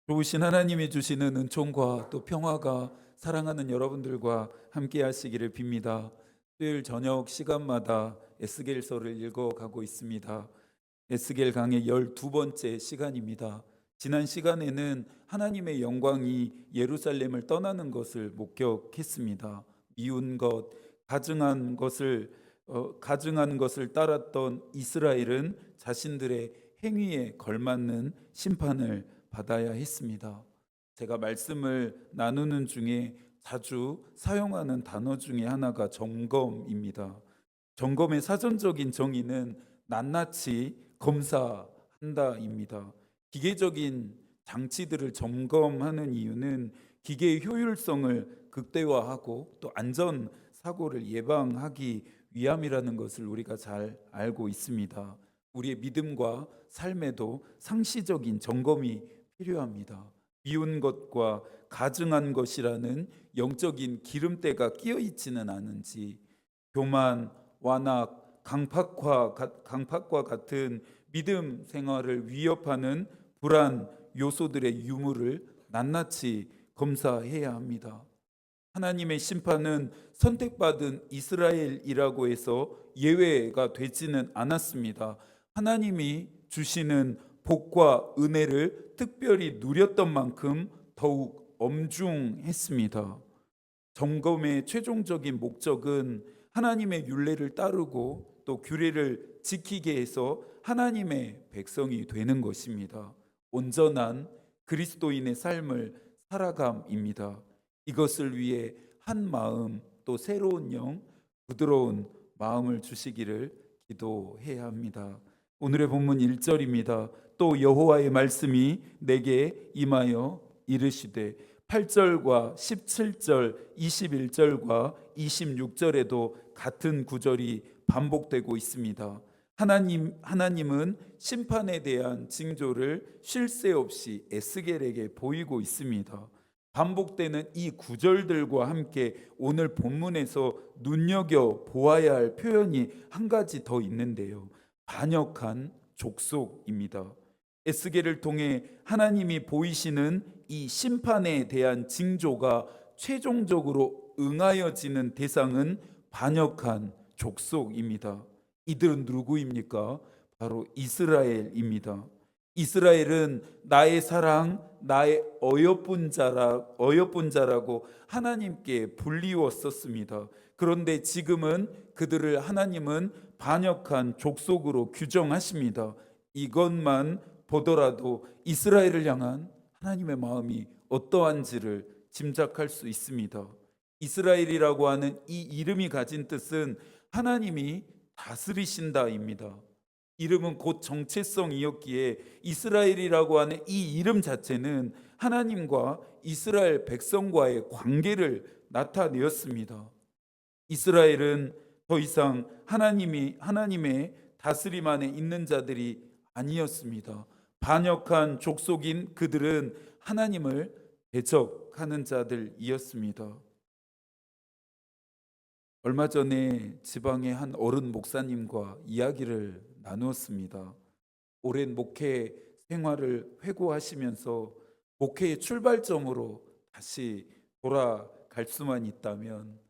좋으신 하나님이 주시는 은총과 또 평화가 사랑하는 여러분들과 함께 하시기를 빕니다. 토요일 저녁 시간마다 에스겔서를 읽어가고 있습니다. 에스겔 강의 12번째 시간입니다. 지난 시간에는 하나님의 영광이 예루살렘을 떠나는 것을 목격했습니다. 미운 것, 가증한 것을 따랐던 이스라엘은 자신들의 행위에 걸맞는 심판을 받아야 했습니다. 제가 말씀을 나누는 중에 자주 사용하는 단어 중에 하나가 점검입니다. 점검의 사전적인 정의는 낱낱이 검사한다입니다. 기계적인 장치들을 점검하는 이유는 기계의 효율성을 극대화하고 또 안전 사고를 예방하기 위함이라는 것을 우리가 잘 알고 있습니다. 우리의 믿음과 삶에도 상시적인 점검이 필요합니다. 미운 것과 가증한 것이라는 영적인 기름때가 끼어 있지는 않은지, 교만, 완악, 강팍과 같은 믿음 생활을 위협하는 불안 요소들의 유무를 낱낱이 검사해야 합니다. 하나님의 심판은 선택받은 이스라엘이라고 해서 예외가 되지는 않았습니다. 하나님이 주시는 복과 은혜를 특별히 누렸던 만큼 더욱 엄중했습니다. 점검의 최종적인 목적은 하나님의 율례를 따르고 또 규례를 지키게 해서 하나님의 백성이 되는 것입니다. 온전한 그리스도인의 삶을 살아감입니다. 이것을 위해 한 마음 또 새로운 영, 부드러운 마음을 주시기를 기도해야 합니다. 오늘의 본문 1절입니다. 또 여호와의 말씀이 내게 임하여 이르시되 8절과 17절, 21절과 26절에도 같은 구절이 반복되고 있습니다. 하나님은 심판에 대한 징조를 쉴 새 없이 에스겔에게 보이고 있습니다. 반복되는 이 구절들과 함께 오늘 본문에서 눈여겨 보아야 할 표현이 한 가지 더 있는데요. 반역한 족속입니다. 에스겔을 통해 하나님이 보이시는 이 심판에 대한 징조가 최종적으로 응하여지는 대상은 반역한 족속입니다. 이들은 누구입니까? 바로 이스라엘입니다. 이스라엘은 나의 사랑, 나의 어여쁜 자라고 하나님께 불리웠었습니다. 그런데 지금은 그들을 하나님은 반역한 족속으로 규정하십니다. 이것만 보더라도 이스라엘을 향한 하나님의 마음이 어떠한지를 짐작할 수 있습니다. 이스라엘이라고 하는 이 이름이 가진 뜻은 하나님이 다스리신다입니다. 이름은 곧 정체성이었기에 이스라엘이라고 하는 이 이름 자체는 하나님과 이스라엘 백성과의 관계를 나타내었습니다. 이스라엘은 더 이상 하나님의 다스림 안에 있는 자들이 아니었습니다. 반역한 족속인 그들은 하나님을 대적하는 자들이었습니다. 얼마 전에 지방의 한 어른 목사님과 이야기를 나누었습니다. 오랜 목회 생활을 회고하시면서 목회의 출발점으로 다시 돌아갈 수만 있다면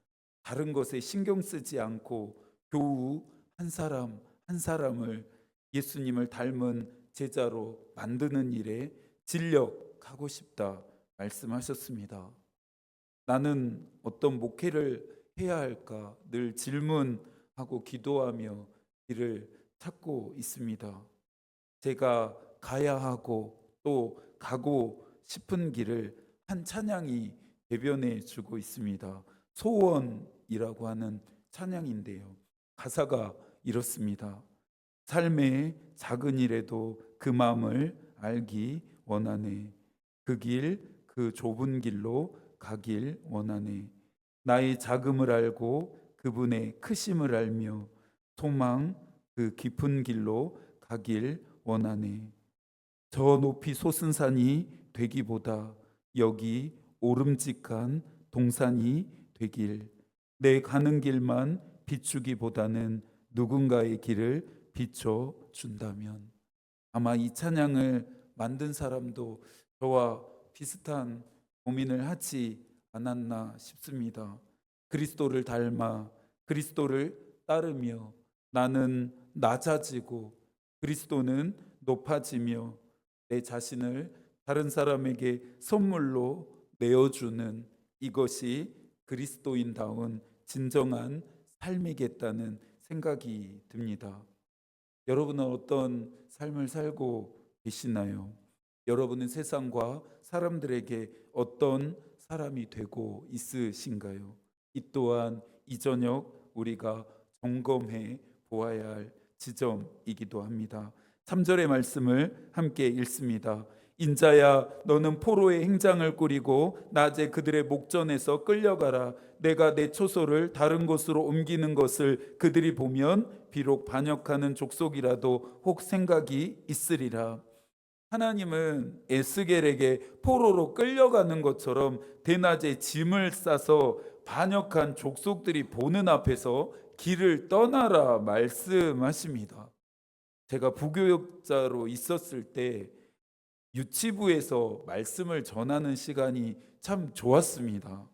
다른 것에 신경 쓰지 않고 교우 한 사람 한 사람을 예수님을 닮은 제자로 만드는 일에 진력하고 싶다 말씀하셨습니다. 나는 어떤 목회를 해야 할까 늘 질문하고 기도하며 길을 찾고 있습니다. 제가 가야 하고 또 가고 싶은 길을 한 찬양이 대변해 주고 있습니다. 소원이라고 하는 찬양인데요. 가사가 이렇습니다. 삶의 작은 일에도 그 마음을 알기 원하네. 그 좁은 길로 가길 원하네. 나의 작음을 알고 그분의 크심을 알며 소망 그 깊은 길로 가길 원하네. 저 높이 솟은 산이 되기보다 여기 오름직한 동산이 되길. 내 가는 길만 비추기보다는 누군가의 길을 비춰 준다면. 아마 이 찬양을 만든 사람도 저와 비슷한 고민을 하지 않았나 싶습니다. 그리스도를 닮아 그리스도를 따르며 나는 낮아지고 그리스도는 높아지며 내 자신을 다른 사람에게 선물로 내어주는 이것이 그리스도인다운 진정한 삶이겠다는 생각이 듭니다. 여러분은 어떤 삶을 살고 계시나요? 여러분은 세상과 사람들에게 어떤 사람이 되고 있으신가요? 이 또한 이 저녁 우리가 점검해 보아야 할 지점이기도 합니다. 3절의 말씀을 함께 읽습니다. 인자야 너는 포로의 행장을 꾸리고 낮에 그들의 목전에서 끌려가라. 내가 내 초소를 다른 곳으로 옮기는 것을 그들이 보면 비록 반역하는 족속이라도 혹 생각이 있으리라. 하나님은 에스겔에게 포로로 끌려가는 것처럼 대낮에 짐을 싸서 반역한 족속들이 보는 앞에서 길을 떠나라 말씀하십니다. 제가 부교육자로 있었을 때 유치부에서 말씀을 전하는 시간이 참 좋았습니다.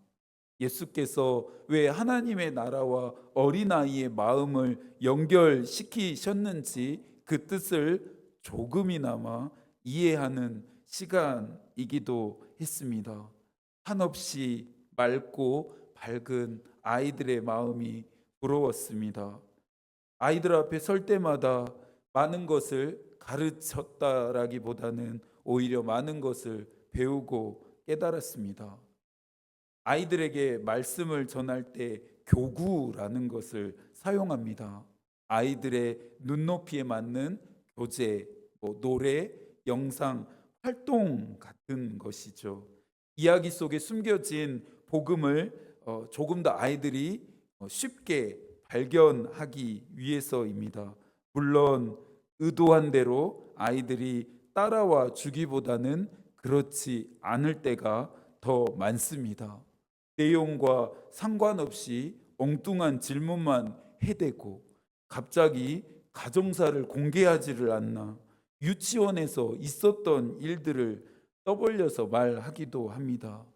예수께서 왜 하나님의 나라와 어린아이의 마음을 연결시키셨는지 그 뜻을 조금이나마 이해하는 시간이기도 했습니다. 한없이 맑고 밝은 아이들의 마음이 부러웠습니다. 아이들 앞에 설 때마다 많은 것을 가르쳤다라기보다는 오히려 많은 것을 배우고 깨달았습니다. 아이들에게 말씀을 전할 때 교구라는 것을 사용합니다. 아이들의 눈높이에 맞는 교재, 노래, 영상, 활동 같은 것이죠. 이야기 속에 숨겨진 복음을 조금 더 아이들이 쉽게 발견하기 위해서입니다. 물론 의도한 대로 아이들이 따라와 주기보다는 그렇지 않을 때가 더 많습니다. 내용과 상관없이 엉뚱한 질문만 해대고 갑자기 가정사를 공개하지를 않나 유치원에서 있었던 일들을 떠벌려서 말하기도 합니다.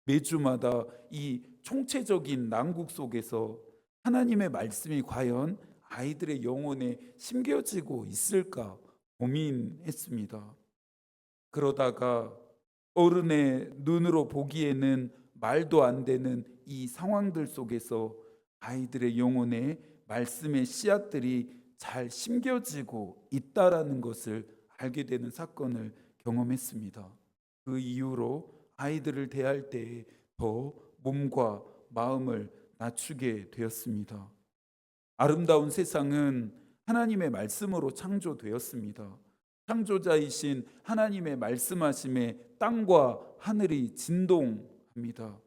매주마다 이 총체적인 난국 속에서 하나님의 말씀이 과연 아이들의 영혼에 심겨지고 있을까 고민했습니다. 그러다가 어른의 눈으로 보기에는 말도 안 되는 이 상황들 속에서 아이들의 영혼에 말씀의 씨앗들이 잘 심겨지고 있다라는 것을 알게 되는 사건을 경험했습니다. 그 이후로 아이들을 대할 때에 더 몸과 마음을 낮추게 되었습니다. 아름다운 세상은 하나님의 말씀으로 창조되었습니다. 창조자이신 하나님의 말씀하심에 땅과 하늘이 진동합니다.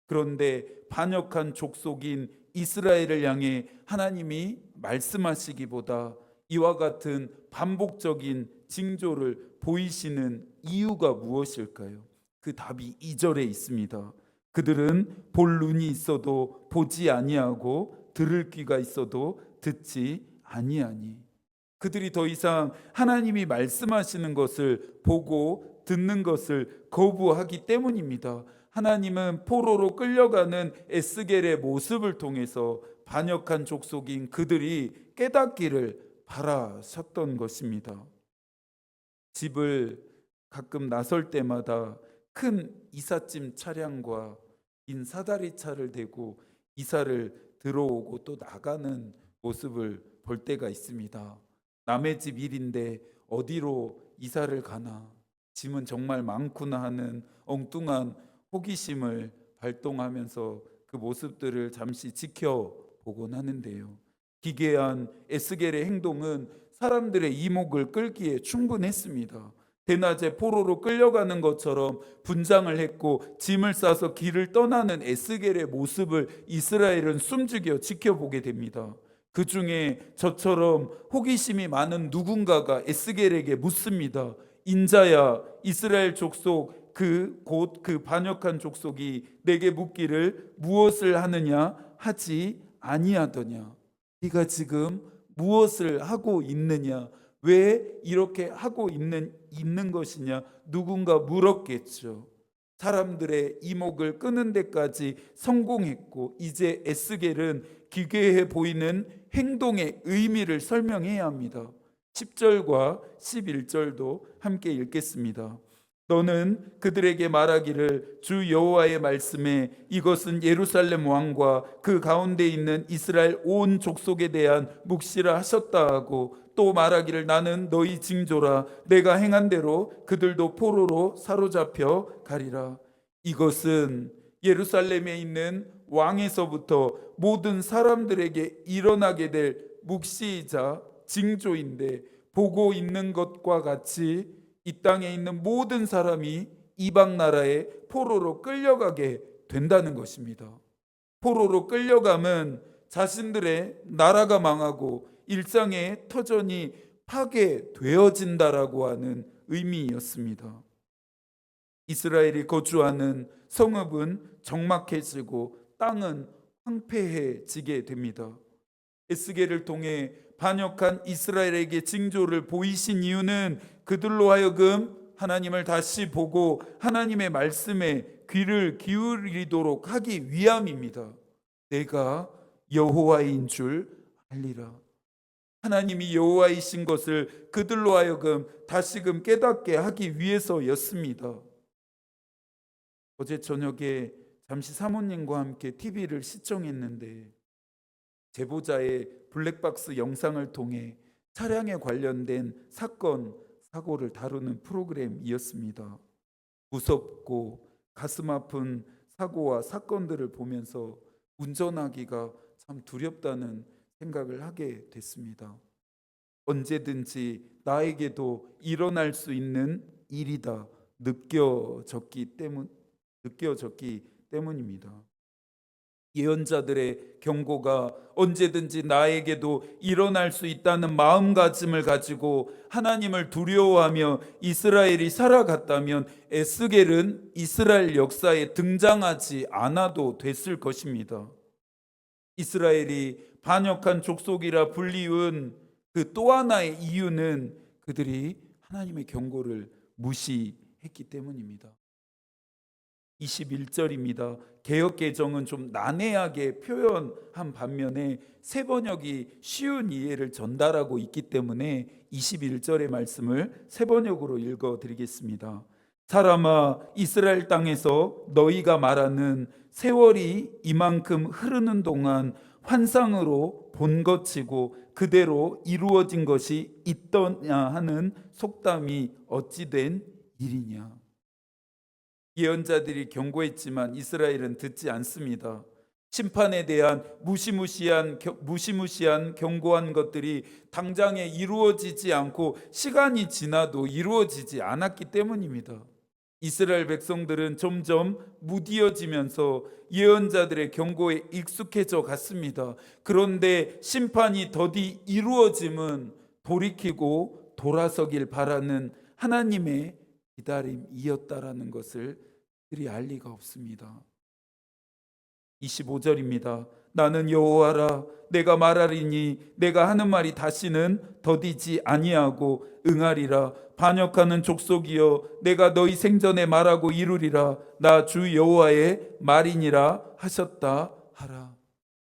그런데 반역한 족속인 이스라엘을 향해 하나님이 말씀하시기보다 이와 같은 반복적인 징조를 보이시는 이유가 무엇일까요? 그 답이 2절에 있습니다. 그들은 볼 눈이 있어도 보지 아니하고 들을 귀가 있어도 듣지 아니하니. 그들이 더 이상 하나님이 말씀하시는 것을 보고 듣는 것을 거부하기 때문입니다. 하나님은 포로로 끌려가는 에스겔의 모습을 통해서 반역한 족속인 그들이 깨닫기를 바라셨던 것입니다. 집을 가끔 나설 때마다 큰 이삿짐 차량과 긴 사다리 차를 대고 이사를 들어오고 또 나가는 모습을 볼 때가 있습니다. 남의 집 일인데 어디로 이사를 가나, 짐은 정말 많구나 하는 엉뚱한 호기심을 발동하면서 그 모습들을 잠시 지켜보곤 하는데요. 기괴한 에스겔의 행동은 사람들의 이목을 끌기에 충분했습니다. 대낮에 포로로 끌려가는 것처럼 분장을 했고 짐을 싸서 길을 떠나는 에스겔의 모습을 이스라엘은 숨죽여 지켜보게 됩니다. 그 중에 저처럼 호기심이 많은 누군가가 에스겔에게 묻습니다. 인자야, 이스라엘 족속 곧 그 반역한 족속이 내게 묻기를 무엇을 하느냐 하지 아니하더냐. 네가 지금 무엇을 하고 있느냐, 왜 이렇게 하고 있는 것이냐? 누군가 물었겠죠. 사람들의 이목을 끄는 데까지 성공했고 이제 에스겔은 기괴해 보이는 행동의 의미를 설명해야 합니다. 10절과 11절도 함께 읽겠습니다. 너는 그들에게 말하기를 주 여호와의 말씀에 이것은 예루살렘 왕과 그 가운데 있는 이스라엘 온 족속에 대한 묵시라 하셨다 하고 또 말하기를 나는 너희 징조라 내가 행한 대로 그들도 포로로 사로잡혀 가리라. 이것은 예루살렘에 있는 왕에서부터 모든 사람들에게 일어나게 될 묵시이자 징조인데 보고 있는 것과 같이 이 땅에 있는 모든 사람이 이방 나라에 포로로 끌려가게 된다는 것입니다. 포로로 끌려가면 자신들의 나라가 망하고 일상의 터전이 파괴되어진다라고 하는 의미였습니다. 이스라엘이 거주하는 성읍은 적막해지고 땅은 황폐해지게 됩니다. 에스겔을 통해 반역한 이스라엘에게 징조를 보이신 이유는 그들로 하여금 하나님을 다시 보고 하나님의 말씀에 귀를 기울이도록 하기 위함입니다. 내가 여호와인 줄 알리라. 하나님이 여호와이신 것을 그들로 하여금 다시금 깨닫게 하기 위해서였습니다. 어제 저녁에 잠시 사모님과 함께 TV를 시청했는데 제보자의 블랙박스 영상을 통해 차량에 관련된 사건, 사고를 다루는 프로그램이었습니다. 무섭고 가슴 아픈 사고와 사건들을 보면서 운전하기가 참 두렵다는 생각을 하게 됐습니다. 언제든지 나에게도 일어날 수 있는 일이다 느껴졌기 때문입니다. 예언자들의 경고가 언제든지 나에게도 일어날 수 있다는 마음가짐을 가지고 하나님을 두려워하며 이스라엘이 살아갔다면 에스겔은 이스라엘 역사에 등장하지 않아도 됐을 것입니다. 이스라엘이 반역한 족속이라 불리운 그 또 하나의 이유는 그들이 하나님의 경고를 무시했기 때문입니다. 21절입니다. 개역개정은 좀 난해하게 표현한 반면에 새 번역이 쉬운 이해를 전달하고 있기 때문에 21절의 말씀을 새 번역으로 읽어드리겠습니다. 사람아 이스라엘 땅에서 너희가 말하는 세월이 이만큼 흐르는 동안 환상으로 본 것이고 그대로 이루어진 것이 있더냐 하는 속담이 어찌된 일이냐. 예언자들이 경고했지만 이스라엘은 듣지 않습니다. 심판에 대한 무시무시한 경고한 것들이 당장에 이루어지지 않고 시간이 지나도 이루어지지 않았기 때문입니다. 이스라엘 백성들은 점점 무디어지면서 예언자들의 경고에 익숙해져 갔습니다. 그런데 심판이 더디 이루어짐은 돌이키고 돌아서길 바라는 하나님의 기다림이었다라는 것을 그들이 알 리가 없습니다. 25절입니다. 나는 여호와라 내가 말하리니 내가 하는 말이 다시는 더디지 아니하고 응하리라. 반역하는 족속이여 내가 너희 생전에 말하고 이루리라. 나 주 여호와의 말이니라 하셨다 하라.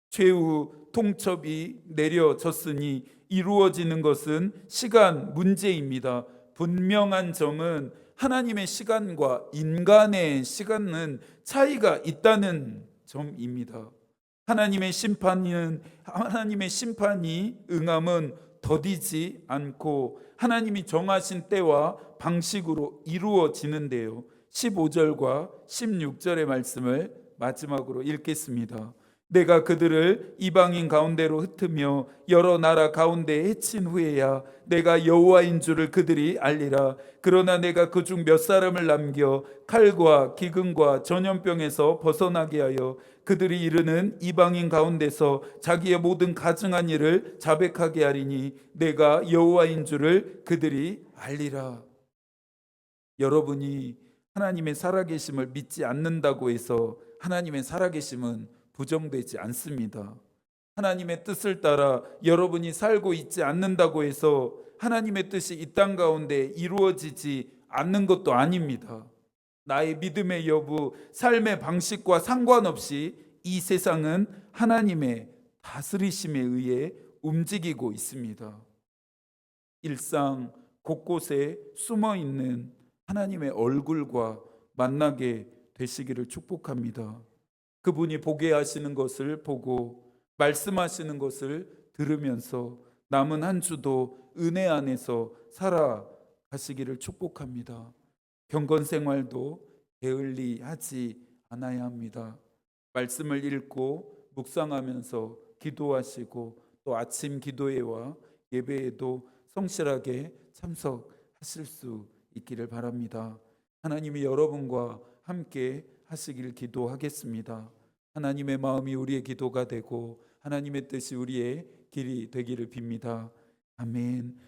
최후 통첩이 내려졌으니 이루어지는 것은 시간 문제입니다. 분명한 점은 하나님의 시간과 인간의 시간은 차이가 있다는 점입니다. 하나님의 심판이 응함은 더디지 않고 하나님이 정하신 때와 방식으로 이루어지는데요. 15절과 16절의 말씀을 마지막으로 읽겠습니다. 내가 그들을 이방인 가운데로 흩으며 여러 나라 가운데 해친 후에야 내가 여호와인 줄을 그들이 알리라. 그러나 내가 그중 몇 사람을 남겨 칼과 기근과 전염병에서 벗어나게 하여 그들이 이르는 이방인 가운데서 자기의 모든 가증한 일을 자백하게 하리니 내가 여호와인 줄을 그들이 알리라. 여러분이 하나님의 살아계심을 믿지 않는다고 해서 하나님의 살아계심은 부정되지 않습니다. 하나님의 뜻을 따라 여러분이 살고 있지 않는다고 해서 하나님의 뜻이 이 땅 가운데 이루어지지 않는 것도 아닙니다. 나의 믿음의 여부, 삶의 방식과 상관없이 이 세상은 하나님의 다스리심에 의해 움직이고 있습니다. 일상 곳곳에 숨어 있는 하나님의 얼굴과 만나게 되시기를 축복합니다. 그분이 보게 하시는 것을 보고 말씀하시는 것을 들으면서 남은 한 주도 은혜 안에서 살아가시기를 축복합니다. 경건 생활도 게을리하지 않아야 합니다. 말씀을 읽고 묵상하면서 기도하시고 또 아침 기도회와 예배에도 성실하게 참석하실 수 있기를 바랍니다. 하나님이 여러분과 함께 하시길 기도하겠습니다. 하나님의 마음이 우리의 기도가 되고 하나님의 뜻이 우리의 길이 되기를 빕니다. 아멘.